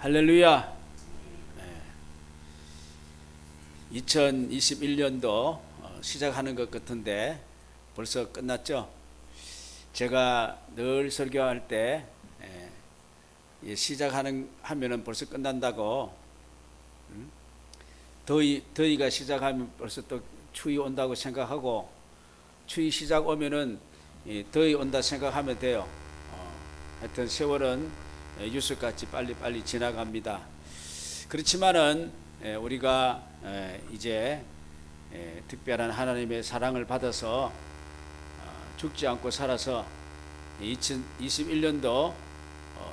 할렐루야. 2021년도 시작하는 것 같은데 벌써 끝났죠? 제가 늘 설교할 때 하면은 벌써 끝난다고, 더위가 시작하면 벌써 또 추위 온다고 생각하고, 추위 시작 오면은 더위 온다 생각하면 돼요. 하여튼 세월은 유수같이 빨리빨리 지나갑니다. 그렇지만은 우리가 이제 특별한 하나님의 사랑을 받아서 죽지 않고 살아서 2021년도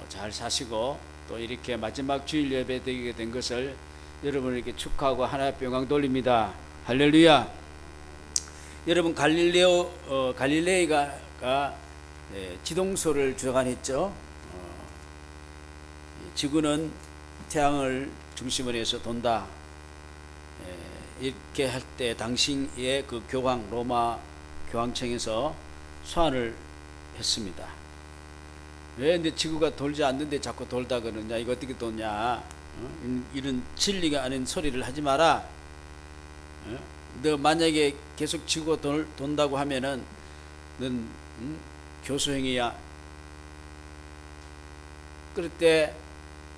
잘 사시고 또 이렇게 마지막 주일 예배 드리게 된 것을 여러분에게 축하하고 하나님 영광 돌립니다. 할렐루야. 여러분, 갈릴레이가 지동설을 주관했죠. 지구는 태양을 중심으로 해서 돈다, 이렇게 할 때 당시의 그 교황, 로마 교황청에서 소환을 했습니다. 왜 근데 지구가 돌지 않는데 자꾸 돌다 그러냐, 이거 어떻게 도냐, 이런 진리가 아닌 소리를 하지 마라. 너 만약에 계속 지구가 돈다고 하면은 넌 교수행위야. 그럴 때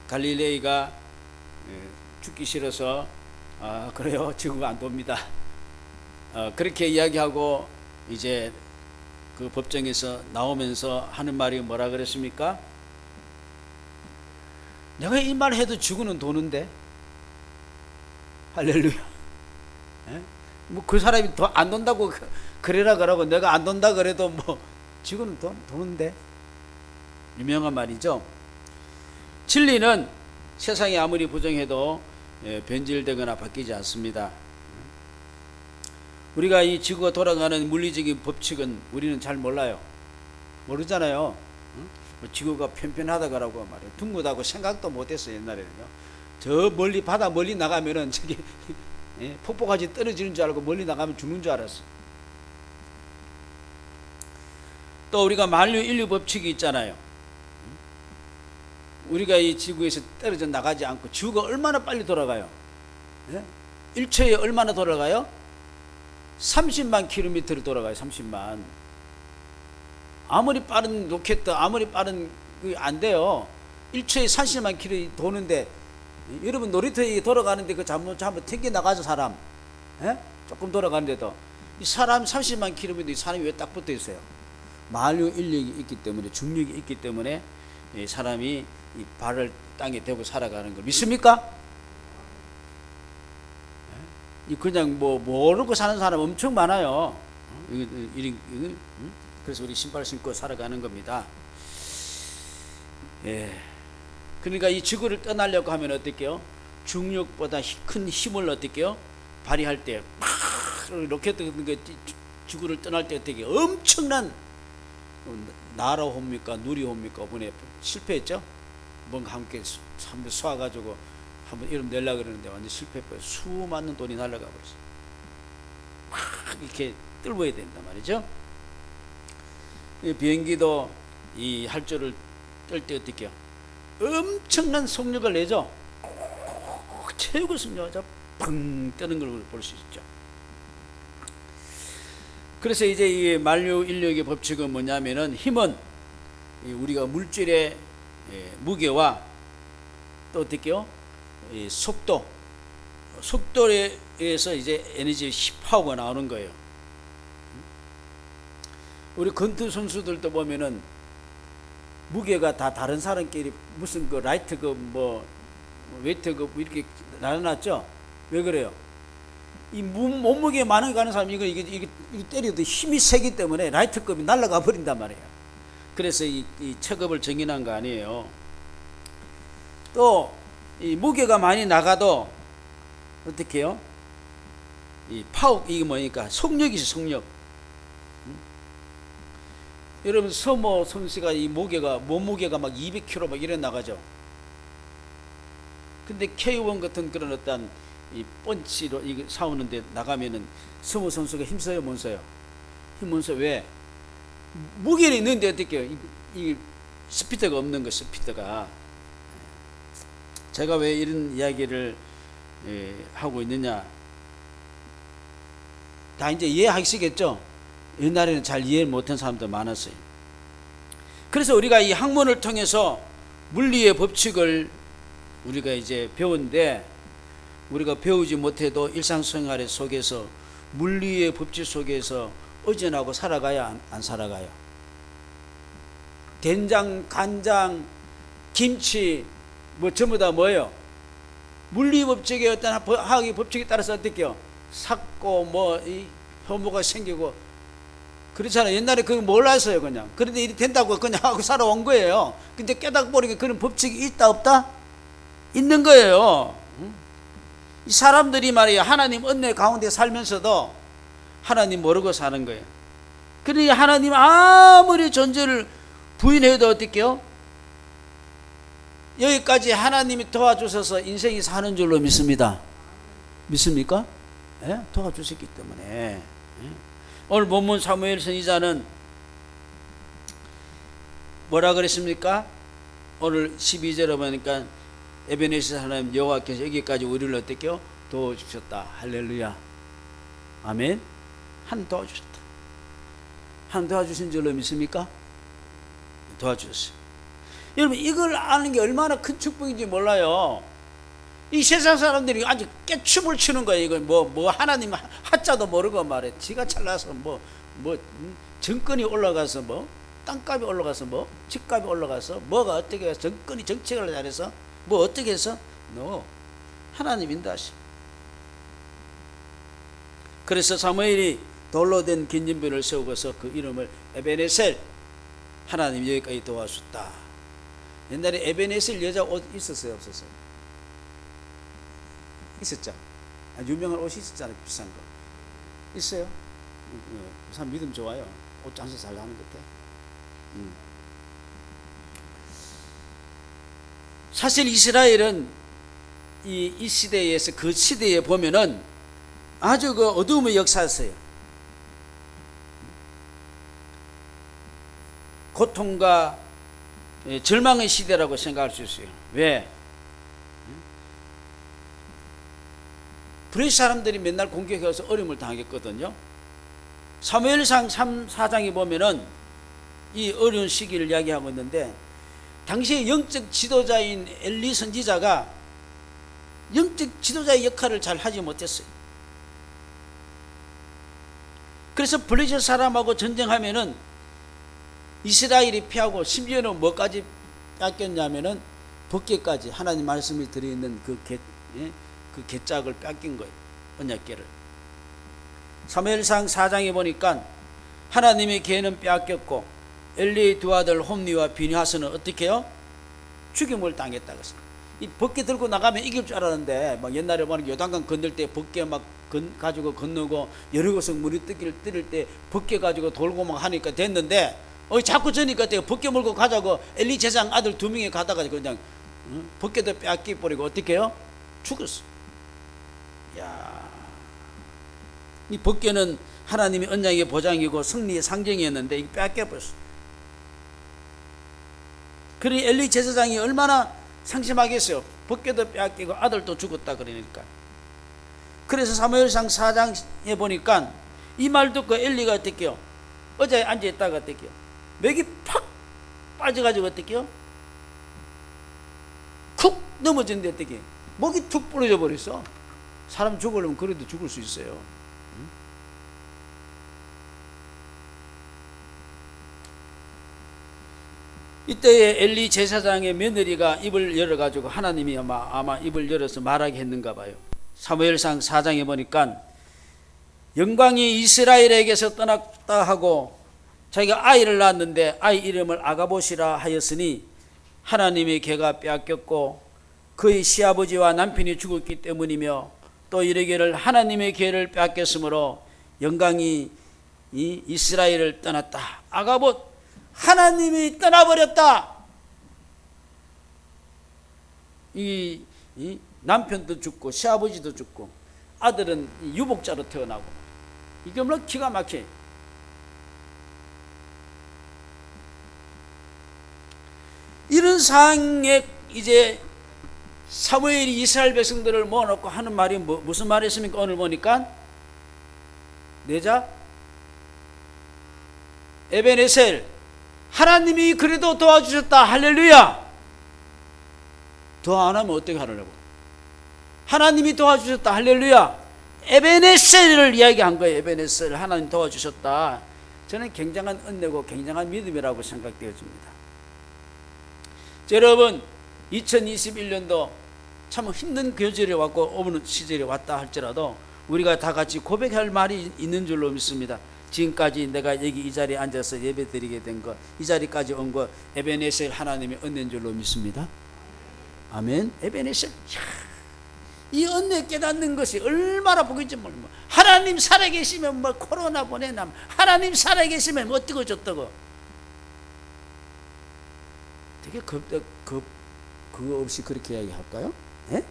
갈릴레이가 죽기 싫어서 그래요, 지구가 안 돕니다, 그렇게 이야기하고 이제 그 법정에서 나오면서 하는 말이 뭐라 그랬습니까? 내가 이 말 해도 지구는 도는데. 할렐루야. 뭐 그 사람이 더 안 돈다고 그래라 그러고 내가 안 돈다 그래도 뭐 지구는 도는데. 유명한 말이죠. 진리는 세상이 아무리 부정해도 변질되거나 바뀌지 않습니다. 우리가 이 지구가 돌아가는 물리적인 법칙은 우리는 잘 몰라요. 모르잖아요. 지구가 편편하다고 말이에요. 둥글다고 생각도 못했어요, 옛날에는요. 저 멀리 바다 멀리 나가면은 저기 폭포까지 떨어지는 줄 알고 멀리 나가면 죽는 줄 알았어. 또 우리가 만류 인류 법칙이 있잖아요. 우리가 이 지구에서 떨어져 나가지 않고 지구가 얼마나 빨리 돌아가요? 1초에 얼마나 돌아가요? 30만 킬로미터를 돌아가요. 30만. 아무리 빠른 로켓도 아무리 빠른 안 돼요. 1초에 30만 킬로 도는데, 여러분 놀이터에 돌아가는데 그 잘못 튕겨 나가죠, 사람. 조금 돌아가는데도 이 사람 30만 킬로미터, 이 사람이 왜 딱 붙어 있어요? 만류 인력이 있기 때문에, 중력이 있기 때문에 이 사람이 이 발을 땅에 대고 살아가는 걸 믿습니까? 그냥 뭐 모르고 사는 사람 엄청 많아요. 그래서 우리 신발 신고 살아가는 겁니다. 그러니까 이 지구를 떠나려고 하면 어떻게요? 중력보다 큰 힘을 어떻게요? 발휘할 때 로켓 같은 거 지구를 떠날 때 어떻게 엄청난 날아옵니까 누리옵니까? 이번에 실패했죠? 뭔가 함께 한번 쏴가지고 한번 이름 내려고 그러는데 완전 실패했어요. 수많은 돈이 날아가 버렸어요. 막 이렇게 뚫어야 된단 말이죠. 비행기도 이 활주를 뜰 때 어떻게 해요? 엄청난 속력을 내죠. 최고 속력하죠. 펑 뜨는 걸 볼 수 있죠. 그래서 이제 이 만류 인력의 법칙은 뭐냐면은, 힘은 우리가 물질의 무게와 또 어떻게요? 속도에 의해서 이제 에너지 파워가 나오는 거예요. 우리 권투 선수들도 보면은 무게가 다 다른 사람끼리 무슨 그 라이트 웨이트 이렇게 나눠놨죠? 왜 그래요? 이 몸무게 많은 가는 사람이 이게 때려도 힘이 세기 때문에 라이트급이 날아가 버린단 말이에요. 그래서 이 체급을 정해놓은 거 아니에요. 또 이 무게가 많이 나가도 어떻게 해요? 이 파워, 이게 뭐니까 속력이죠, 속력. 여러분, 서모 선수가 이 몸무게가 막 200kg 막 이래 나가죠. 근데 K1 같은 그런 어떤 이 펀치로 이거 싸우는데 나가면은 서모 선수가 힘써요, 못 써요? 힘 못 써. 왜? 무게는 있는데 어떻게 해요? 이 스피드가 없는 거, 스피드가. 제가 왜 이런 이야기를 하고 있느냐, 다 이제 이해하시겠죠? 옛날에는 잘 이해 못한 사람도 많았어요. 그래서 우리가 이 학문을 통해서 물리의 법칙을 우리가 이제 배우는데, 우리가 배우지 못해도 일상생활 속에서 물리의 법칙 속에서 의존하고 살아가야 안 살아가요? 된장, 간장, 김치 뭐 전부 다 뭐예요? 물리 법칙의 어떤 화학의 법칙에 따라서 어떻게요? 삭고 뭐 이 효모가 생기고 그렇잖아요. 옛날에 그거 몰랐어요. 그냥 그런데 일이 된다고 그냥 하고 살아온 거예요. 근데 깨닫고 보니까 그런 법칙이 있다 없다? 있는 거예요. 이 사람들이 말이에요, 하나님 은혜 가운데 살면서도 하나님 모르고 사는 거예요. 그러니 하나님 아무리 존재를 부인해도 어떻게요? 여기까지 하나님이 도와주셔서 인생이 사는 줄로 믿습니다. 믿습니까? 예? 도와주셨기 때문에. 예? 오늘 본문 사무엘 선지자는 뭐라 그랬습니까? 오늘 12절에 보니까 에베네zer 하나님 여호와께서 여기까지 우리를 어떻게요? 도와주셨다. 할렐루야. 아멘. 한 도와주셨다. 한 도와주신 줄로 믿습니까? 도와주셨어요. 여러분, 이걸 아는 게 얼마나 큰 축복인지 몰라요. 이 세상 사람들이 아주 깨춤을 추는 거예요. 이거 뭐 하나님 하자도 모르고 말해. 지가 잘나서 정권이 올라가서 땅값이 올라가서 집값이 올라가서 뭐가 어떻게 해서 정권이 정책을 잘해서 뭐 어떻게 해서 하나님 인도하시. 그래서 사무엘이 돌로 된 긴진변을 세우고서 그 이름을 에베네셀, 하나님 여기까지 도와줬다. 옛날에 에베네셀 여자 옷 있었어요, 없었어요? 있었죠. 유명한 옷이 있었잖아요, 비싼 거. 있어요? 그 사람 믿음 좋아요. 옷 장사 잘 나는 것 같아. 사실 이스라엘은 이 시대에서 그 시대에 보면은 아주 그 어두움의 역사였어요. 고통과 절망의 시대라고 생각할 수 있어요. 왜? 브레스 사람들이 맨날 공격해서 어려움을 당했거든요. 사무엘상 4장에 보면은 이 어려운 시기를 이야기하고 있는데, 당시에 영적 지도자인 엘리 선지자가 영적 지도자의 역할을 잘 하지 못했어요. 그래서 블레셋 사람하고 전쟁하면은 이스라엘이 피하고, 심지어는 뭐까지 뺏겼냐면은 법궤까지, 하나님 말씀이 들어있는 그 궤짝을 뺏긴 거예요. 언약궤를. 사무엘상 4장에 보니까 하나님의 궤는 뺏겼고 엘리의 두 아들 홈니와 비니하스는 어떻게 해요? 죽임을 당했다고 했어요. 이 법궤 들고 나가면 이길 줄 알았는데, 막 옛날에 보면 요단강 건널 때 법궤 막 가지고 건너고 여리고성 물이 뜨릴 때 법궤 가지고 돌고 막 하니까 됐는데, 자꾸 저니까 법궤 몰고 가자고 엘리 제사장 아들 2명이 가다가 그냥 법궤도 빼앗기 버리고 어떻게 해요? 죽었어. 야, 이 법궤는 하나님의 언약의 보장이고 승리의 상징이었는데 이게 빼앗겨 버렸어. 그러니 엘리 제사장이 얼마나 상심하겠어요. 법궤도 빼앗기고 아들도 죽었다 그러니까. 그래서 사무엘상 4장에 보니까 이 말 듣고 엘리가 어떻게요? 의자에 앉아있다가 어떻게요? 맥이 팍 빠져가지고 어떻게요? 쿡 넘어졌는데 어떻게? 목이 툭 부러져 버렸어. 사람 죽으려면 그래도 죽을 수 있어요. 이때에 엘리 제사장의 며느리가 입을 열어가지고 하나님이 아마 입을 열어서 말하게 했는가 봐요. 사무엘상 4장에 보니까 영광이 이스라엘에게서 떠났다 하고 자기가 아이를 낳았는데 아이 이름을 아가봇이라 하였으니 하나님의 궤가 빼앗겼고 그의 시아버지와 남편이 죽었기 때문이며, 또 이르기를 하나님의 궤를 빼앗겼으므로 영광이 이 이스라엘을 떠났다. 아가봇, 하나님이 떠나버렸다. 이 남편도 죽고 시아버지도 죽고 아들은 유복자로 태어나고, 이게 뭐 기가 막혀. 이런 상황에 이제 사무엘이 이스라엘 백성들을 모아놓고 하는 말이 무슨 말이었습니까? 오늘 보니까 내자 에베네셀, 하나님이 그래도 도와주셨다. 할렐루야. 더 안 하면 어떻게 하려고? 하나님이 도와주셨다. 할렐루야. 에베네셀을 이야기한 거예요. 에베네셀, 하나님 도와주셨다. 저는 굉장한 은혜고 굉장한 믿음이라고 생각되어집니다. 여러분, 2021년도 참 힘든 계절이 왔고 오는 시절이 왔다 할지라도 우리가 다 같이 고백할 말이 있는 줄로 믿습니다. 지금까지 내가 여기 이 자리에 앉아서 예배 드리게 된 것, 이 자리까지 온 것 에베네셀 하나님의 은혜인 줄로 믿습니다. 아멘. 에베네셀. 이 은혜 깨닫는 것이 얼마나 복인지 모르고, 하나님 살아계시면 뭐 코로나 보내나, 하나님 살아계시면 어떻고 저쩌고. 되게 그거 없이 그렇게 이야기할까요? 예?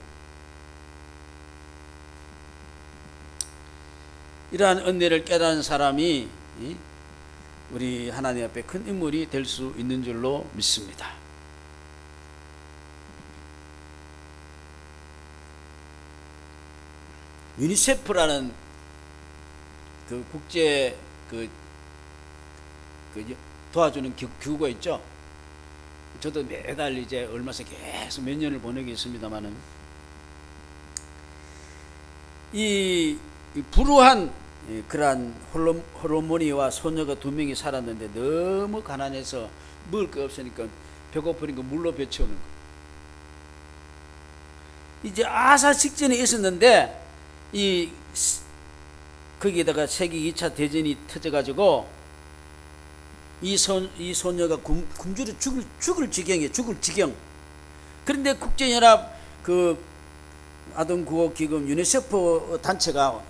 이러한 은혜를 깨닫는 사람이 우리 하나님 앞에 큰 인물이 될 수 있는 줄로 믿습니다. 유니세프라는 그 국제 도와주는 기구가 있죠. 저도 매달 이제 얼마서 계속 몇 년을 보내고 있습니다만은 이 불우한 그러한 홀로머니와 소녀가 2명이 살았는데 너무 가난해서 먹을 거 없으니까 배고프니까 물로 배치우는 거. 이제 아사 직전에 있었는데 거기에다가 세계 2차 대전이 터져가지고 이 소녀가 굶주려 죽을 지경. 그런데 국제연합 그 아동구호기금 유니세프 단체가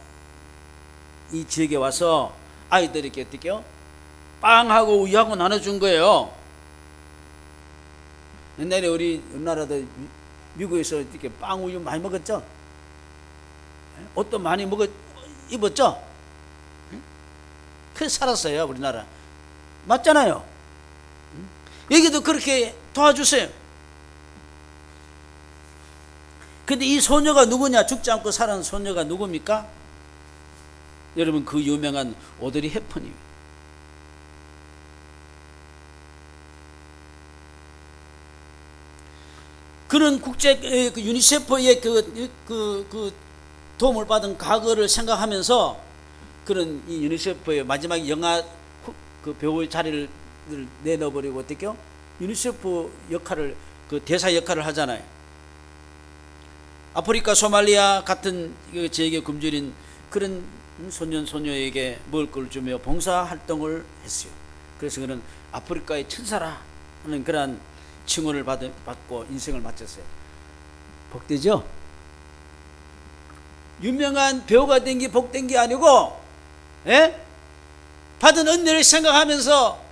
이 지역에 와서 아이들에게 어떻게 빵하고 우유하고 나눠준 거예요. 옛날에 우리 우리나라도 미국에서 이렇게 빵 우유 많이 먹었죠. 옷도 많이 입었죠. 그래서 살았어요 우리나라. 맞잖아요. 여기도 그렇게 도와주세요. 근데 이 소녀가 누구냐? 죽지 않고 살아난 소녀가 누굽니까? 여러분, 그 유명한 오드리 헵번이에요. 그런 국제 유니세프의 그 도움을 받은 과거를 생각하면서 그런 이 유니세프의 마지막 영화 그 배우의 자리를 내놓아버리고 어떻게요? 유니세프 역할을 그 대사 역할을 하잖아요. 아프리카 소말리아 같은 지역에 굶주린 그런 소년소녀에게 먹을 걸 주며 봉사활동을 했어요. 그래서 그는 아프리카의 천사라 하는 그러한 칭호를 받고 인생을 마쳤어요. 복되죠? 유명한 배우가 된 게 복된 게 아니고, 예? 받은 은혜를 생각하면서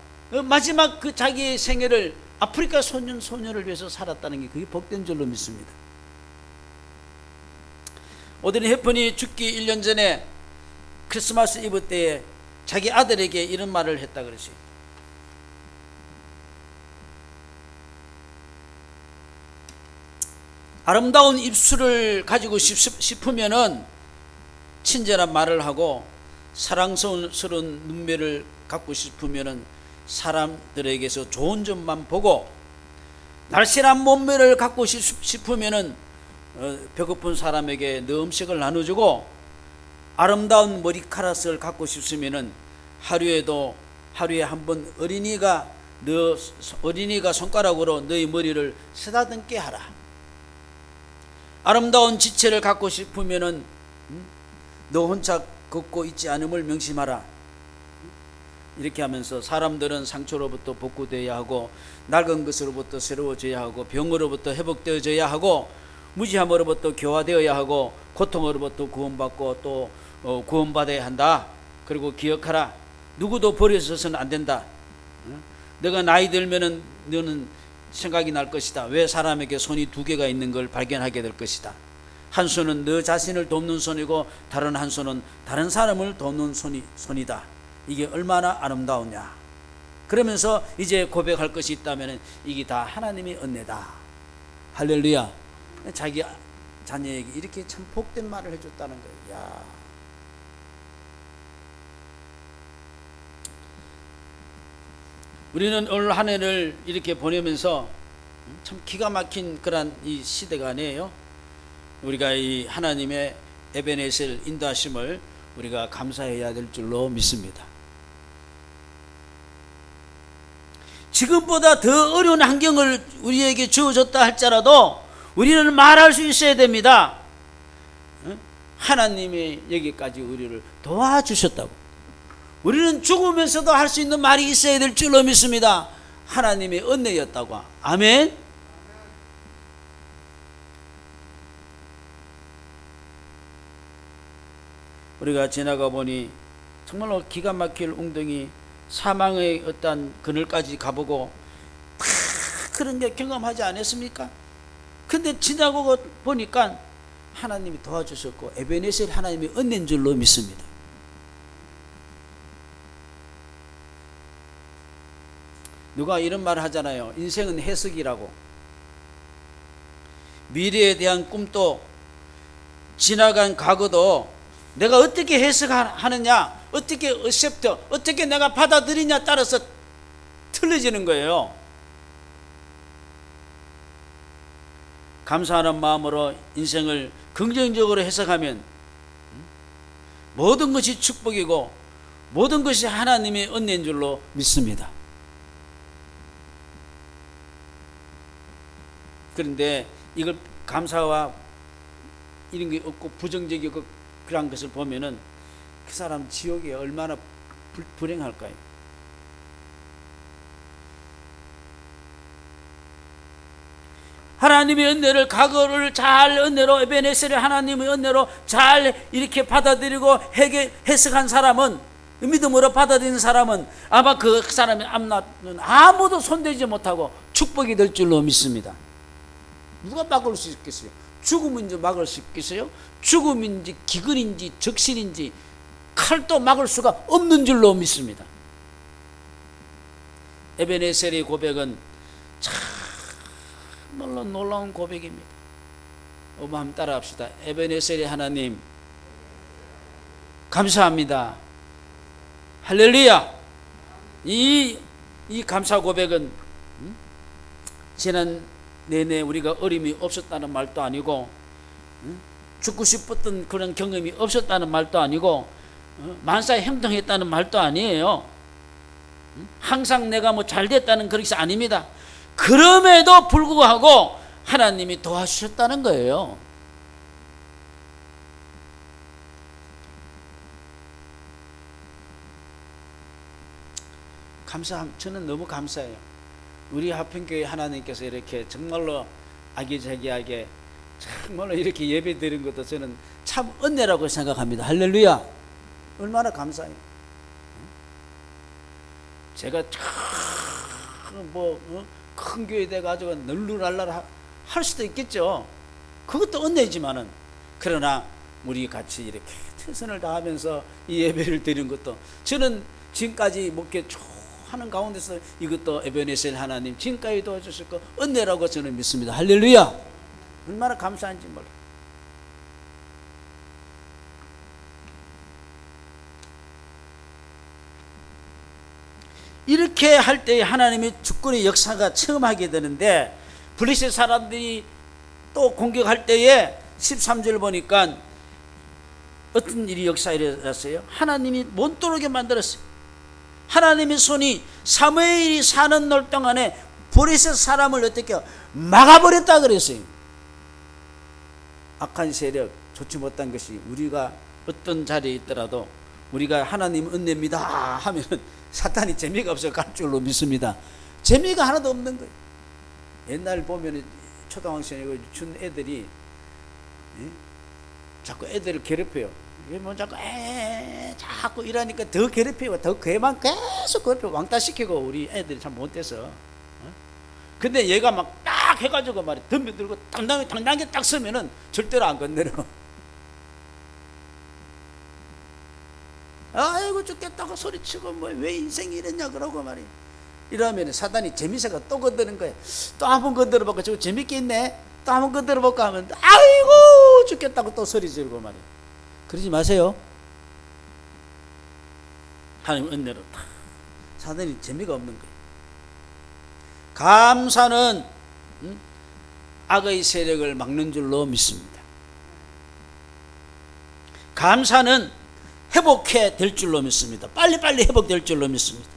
마지막 그 자기의 생애를 아프리카 소년을 위해서 살았다는 게 그게 복된 줄로 믿습니다. 오드리 헵번이 죽기 1년 전에 크리스마스 이브 때에 자기 아들에게 이런 말을 했다 그러지. 아름다운 입술을 가지고 싶으면은 친절한 말을 하고 사랑스러운 눈매를 갖고 싶으면은 사람들에게서 좋은 점만 보고 날씬한 몸매를 갖고 싶으면은 배고픈 사람에게 너 음식을 나눠주고 아름다운 머리카락을 갖고 싶으면은 하루에 한 번 어린이가 손가락으로 너의 머리를 쓰다듬게 하라. 아름다운 지체를 갖고 싶으면은 너 혼자 걷고 있지 않음을 명심하라. 이렇게 하면서 사람들은 상처로부터 복구되어야 하고 낡은 것으로부터 새로워져야 하고 병으로부터 회복되어져야 하고 무지함으로부터 교화되어야 하고 고통으로부터 구원받고 또 구원받아야 한다. 그리고 기억하라. 누구도 버려서는 안 된다. 너가 나이 들면은 너는 생각이 날 것이다. 왜 사람에게 손이 2개가 있는 걸 발견하게 될 것이다. 한 손은 너 자신을 돕는 손이고 다른 한 손은 다른 사람을 돕는 손이다. 이게 얼마나 아름다우냐. 그러면서 이제 고백할 것이 있다면 이게 다 하나님의 은혜다. 할렐루야. 자기 자녀에게 이렇게 참 복된 말을 해줬다는 거예요. 야. 우리는 올 한 해를 이렇게 보내면서 참 기가 막힌 그런 이 시대가 아니에요. 우리가 이 하나님의 에베네셀 인도하심을 우리가 감사해야 될 줄로 믿습니다. 지금보다 더 어려운 환경을 우리에게 주어졌다 할지라도 우리는 말할 수 있어야 됩니다. 하나님이 여기까지 우리를 도와주셨다고. 우리는 죽으면서도 할 수 있는 말이 있어야 될 줄로 믿습니다. 하나님의 은혜였다고. 아멘. 우리가 지나가 보니 정말로 기가 막힐 웅덩이 사망의 어떤 그늘까지 가보고 다 그런 게 경험하지 않았습니까? 근데 지나고 보니까 하나님이 도와주셨고 에베네셀 하나님이 은혜인 줄로 믿습니다. 누가 이런 말을 하잖아요. 인생은 해석이라고. 미래에 대한 꿈도 지나간 과거도 내가 어떻게 해석하느냐, 어떻게 accept, 어떻게 내가 받아들이냐 따라서 틀려지는 거예요. 감사하는 마음으로 인생을 긍정적으로 해석하면 모든 것이 축복이고 모든 것이 하나님의 은혜인 줄로 믿습니다. 그런데 이걸 감사와 이런 게 없고 부정적이고 그런 것을 보면은 그 사람 지옥에 얼마나 불행할까요? 하나님의 은혜를 과거를 잘 은혜로 에베네셀의 하나님의 은혜로 잘 이렇게 받아들이고 해석한 사람은 믿음으로 받아들이는 사람은 아마 그 사람의 앞날은 아무도 손대지 못하고 축복이 될 줄로 믿습니다. 누가 막을 수 있겠어요? 죽음인지 막을 수 있겠어요? 죽음인지 기근인지 적신인지 칼도 막을 수가 없는 줄로 믿습니다. 에베네셀의 고백은 참말로 놀라운 고백입니다. 한번 따라합시다. 에베네셀의 하나님 감사합니다. 할렐루야. 이 감사 고백은 지난 내내 우리가 어림이 없었다는 말도 아니고 죽고 싶었던 그런 경험이 없었다는 말도 아니고 만사에 행동했다는 말도 아니에요. 항상 내가 뭐 잘됐다는 그런 것이 아닙니다. 그럼에도 불구하고 하나님이 도와주셨다는 거예요. 저는 너무 감사해요. 우리 하평교회 하나님께서 이렇게 정말로 아기자기하게 정말로 이렇게 예배 드린 것도 저는 참 은혜라고 생각합니다. 할렐루야. 얼마나 감사해요. 제가 큰 교회 돼가지고 널루랄라 할 수도 있겠죠. 그것도 은혜지만은 그러나 우리 같이 이렇게 최선을 다하면서 이 예배를 드린 것도 저는 지금까지 목회 하는 가운데서 이것도 에베네셀 하나님 지금까지 도와주실 거 은혜라고 저는 믿습니다. 할렐루야. 얼마나 감사한지 몰라. 이렇게 할 때 하나님의 주권의 역사가 처음 하게 되는데 블레셋 사람들이 또 공격할 때에 13절 보니까 어떤 일이 역사에 일어났어요? 하나님이 못 들어오게 만들었어요. 하나님의 손이 사무엘이 사는 날 동안에 블레셋 사람을 어떻게 막아버렸다 그랬어요. 악한 세력, 좋지 못한 것이 우리가 어떤 자리에 있더라도 우리가 하나님 은혜입니다 하면은 사탄이 재미가 없어 갈 줄로 믿습니다. 재미가 하나도 없는 거예요. 옛날 보면 초등학생이고 준 애들이 자꾸 애들을 괴롭혀요. 뭐 자꾸 이러니까 더 괴롭히고 더 걔만 계속 괴롭혀 왕따시키고 우리 애들이 참 못돼서. 근데 얘가 막 딱 해가지고 말이 덤벼들고 당당하게 딱 서면은 절대로 안 건드려. 아이고 죽겠다고 소리치고 뭐 왜 인생이 이랬냐 그러고 말이야. 이러면 사단이 재미새가 또 건드는 거야. 또 한 번 건드려보고 저거 재밌게 있네. 또 한번 건드려 볼까 하면 아이고 죽겠다고 또 소리 지르고 말이에요. 그러지 마세요. 하나님 은혜로 다 사단이 재미가 없는 거예요. 감사는 악의 세력을 막는 줄로 믿습니다. 감사는 회복해 될 줄로 믿습니다. 빨리빨리 회복될 줄로 믿습니다.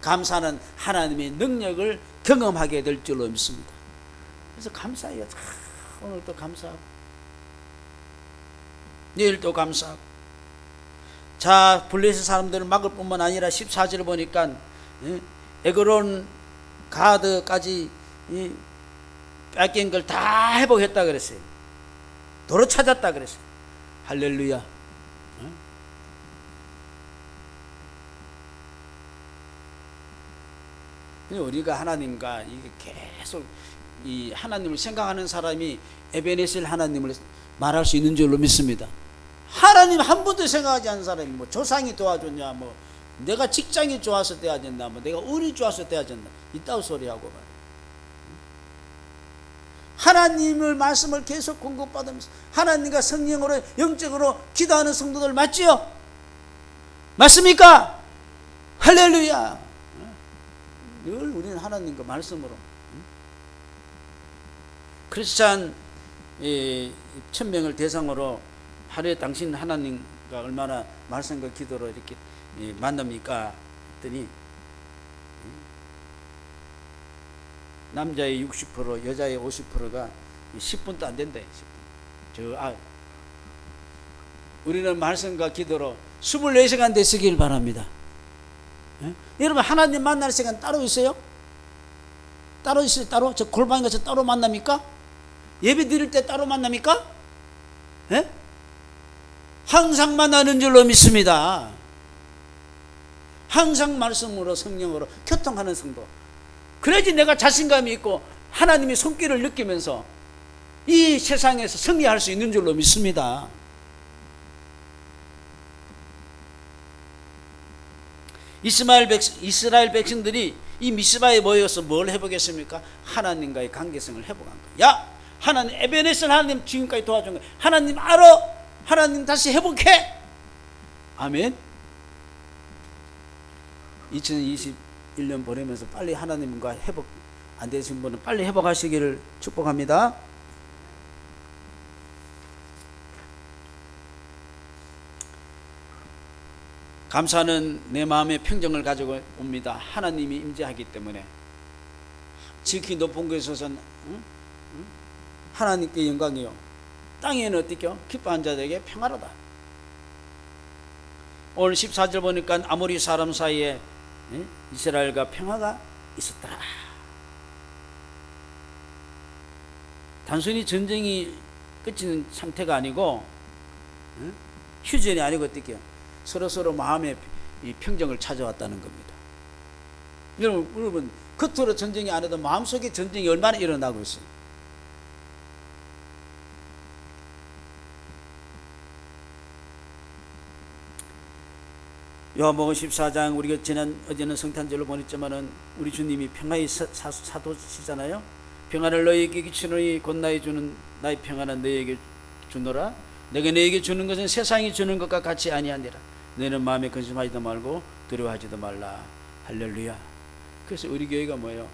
감사는 하나님의 능력을 경험하게 될 줄로 믿습니다. 그래서 감사해요. 오늘도 감사하고 내일도 감사하고. 자, 블레셋 사람들을 막을 뿐만 아니라 14절을 보니까 에그론 가드까지 뺏긴 걸 다 회복했다 그랬어요. 도로 찾았다 그랬어요. 할렐루야. 우리가 하나님과 이게 계속 이 하나님을 생각하는 사람이 에베네셀 하나님을 말할 수 있는 줄로 믿습니다. 하나님 한 번도 생각하지 않는 사람이 뭐 조상이 도와줬냐, 뭐 내가 직장이 좋아서 돼야 된다, 뭐 내가 운이 좋아서 돼야 된다, 이따위 소리하고 말이야. 하나님을 말씀을 계속 공급받으면서 하나님과 성령으로 영적으로 기도하는 성도들 맞지요? 맞습니까? 할렐루야. 늘 우리는 하나님과 말씀으로 크리스찬 1000명을 대상으로 하루에 당신 하나님과 얼마나 말씀과 기도로 이렇게 만납니까? 했더니 남자의 60%, 여자의 50%가 10분도 안 된대. 10분. 우리는 말씀과 기도로 24시간 되시길 바랍니다. 여러분, 하나님 만날 시간 따로 있어요? 따로 있어요? 따로? 저 골방에 가서 따로 만납니까? 예배 드릴 때 따로 만납니까? 예? 항상 만나는 줄로 믿습니다. 항상 말씀으로 성령으로 교통하는 성도. 그래야지 내가 자신감이 있고 하나님의 손길을 느끼면서 이 세상에서 승리할 수 있는 줄로 믿습니다. 이스라엘 백성들이 이 미스바에 모여서 뭘 해보겠습니까? 하나님과의 관계성을 회복한 거예요. 야, 하나님, 에베네셀 하나님 지금까지 도와준 거예요. 하나님 알아. 하나님 다시 회복해. 아멘. 2021년 보내면서 빨리 하나님과 회복 안 되신 분은 빨리 회복하시기를 축복합니다. 감사는 내 마음의 평정을 가지고 옵니다. 하나님이 임재하기 때문에. 지극히 높은 곳에서는 하나님께 영광이요, 땅에는 어떻게요? 기뻐한 자들에게 평화로다. 오늘 14절 보니까 아모리 사람 사이에 이스라엘과 평화가 있었더라. 단순히 전쟁이 끝인 상태가 아니고 휴전이 아니고 어떻게요? 서로 마음의 이 평정을 찾아왔다는 겁니다. 여러분 겉으로 전쟁이 안 해도 마음속에 전쟁이 얼마나 일어나고 있어요. 요한복음 14장, 우리가 어제는 성탄절로 보냈지만은 우리 주님이 평화의 사도시잖아요. 평안을 너희에게 끼치노니 곧 나의 주는 나의 평안은 너희에게 주노라. 내가 너희에게 주는 것은 세상이 주는 것과 같이 아니하니라. 너희는 마음에 근심하지도 말고 두려워하지도 말라. 할렐루야. 그래서 우리 교회가 뭐예요?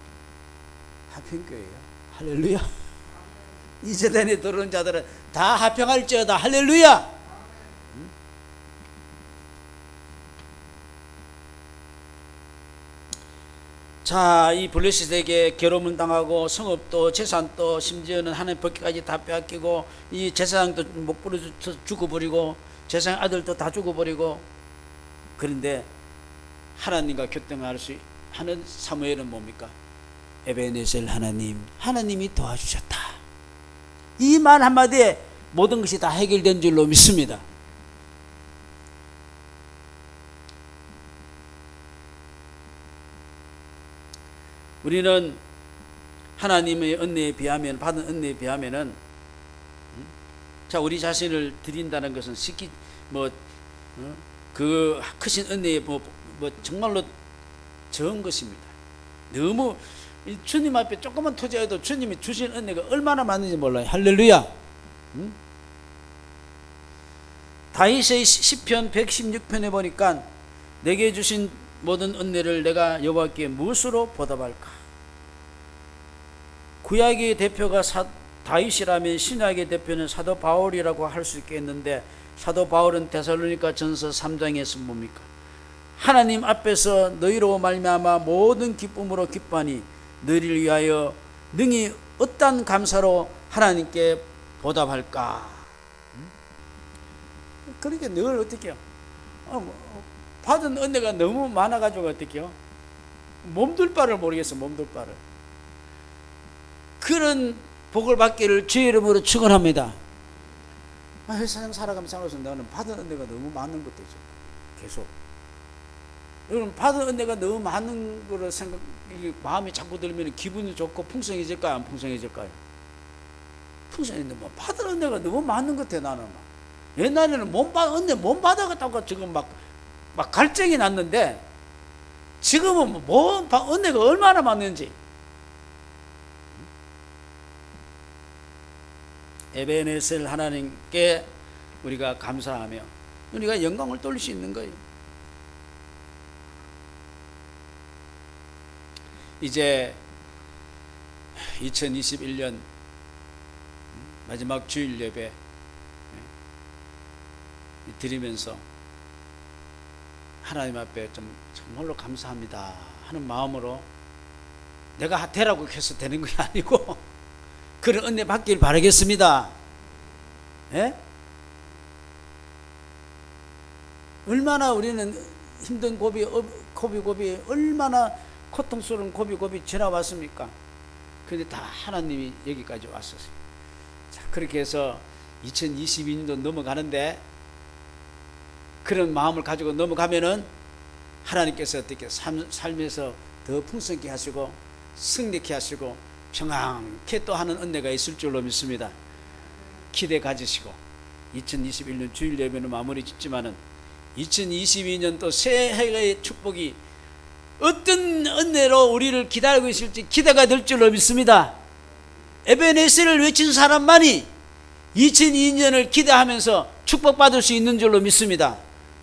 화평교회예요. 할렐루야. 이 세대에 들어온 자들은 다 화평할지어다. 할렐루야. 자, 이 블레셋에게 괴로움을 당하고 성읍도 재산도 심지어는 하나님 법궤까지 다 빼앗기고 이 제사장도 못 부려 죽어버리고 제사장 아들도 다 죽어버리고, 그런데 하나님과 교통할 수 하는 사무엘은 뭡니까? 에베네셀 하나님이 도와주셨다. 이 말 한마디에 모든 것이 다 해결된 줄로 믿습니다. 우리는 하나님의 은혜에 비하면, 받은 은혜에 비하면은, 자, 우리 자신을 드린다는 것은 그 크신 은혜에 정말로 적은 것입니다. 너무 이 주님 앞에 조금만 투자해도 주님이 주신 은혜가 얼마나 많은지 몰라요. 할렐루야. 응? 다윗의 시편 116편에 보니까 내게 주신 모든 은혜를 내가 여호와께 무엇으로 보답할까? 구약의 대표가 다윗이라면 신약의 대표는 사도 바울이라고 할 수 있겠는데, 사도 바울은 데살로니가 전서 3장에서 뭡니까? 하나님 앞에서 너희로 말미암아 모든 기쁨으로 기뻐하니 너희를 위하여 능히 어떠한 감사로 하나님께 보답할까? 그러니까 늘 어떻게 해요? 받은 은혜가 너무 많아가지고 어떻게 해요? 몸둘 바를 모르겠어. 몸둘 바를. 그런 복을 받기를 주의 이름으로 축원합니다. 세상 살아가면서 나는 받은 은혜가 너무 많은 것도 있죠. 계속. 여러분, 받은 은혜가 너무 많은 거를 마음이 자꾸 들면 기분이 좋고 풍성해질까요? 안 풍성해질까요? 풍성해진데, 받은 은혜가 너무 많은 것 같아, 나는. 옛날에는 은혜 못 받아갔다고 지금 막 갈증이 났는데, 지금은 은혜가 얼마나 많은지. 에베네셀 하나님께 우리가 감사하며 우리가 영광을 돌릴 수 있는 거예요. 이제 2021년 마지막 주일 예배 드리면서 하나님 앞에 좀 정말로 감사합니다 하는 마음으로, 내가 되라고 해서 되는 게 아니고 그런 은혜 받길 바라겠습니다. 예? 얼마나 우리는 힘든 고비 얼마나 고통스러운 고비 지나왔습니까? 그런데 다 하나님이 여기까지 왔었어요. 자, 그렇게 해서 2022년도 넘어가는데, 그런 마음을 가지고 넘어가면은 하나님께서 어떻게 삶에서 더 풍성케 하시고 승리케 하시고 평안케 또 하는 은혜가 있을 줄로 믿습니다. 기대 가지시고 2021년 주일 예배는 마무리 짓지만은 2022년 또 새해의 축복이 어떤 은혜로 우리를 기다리고 있을지 기대가 될 줄로 믿습니다. 에베네셀을 외친 사람만이 2002년을 기대하면서 축복받을 수 있는 줄로 믿습니다.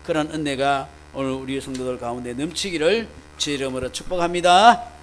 그런 은혜가 오늘 우리 성도들 가운데 넘치기를 주의 이름으로 축복합니다.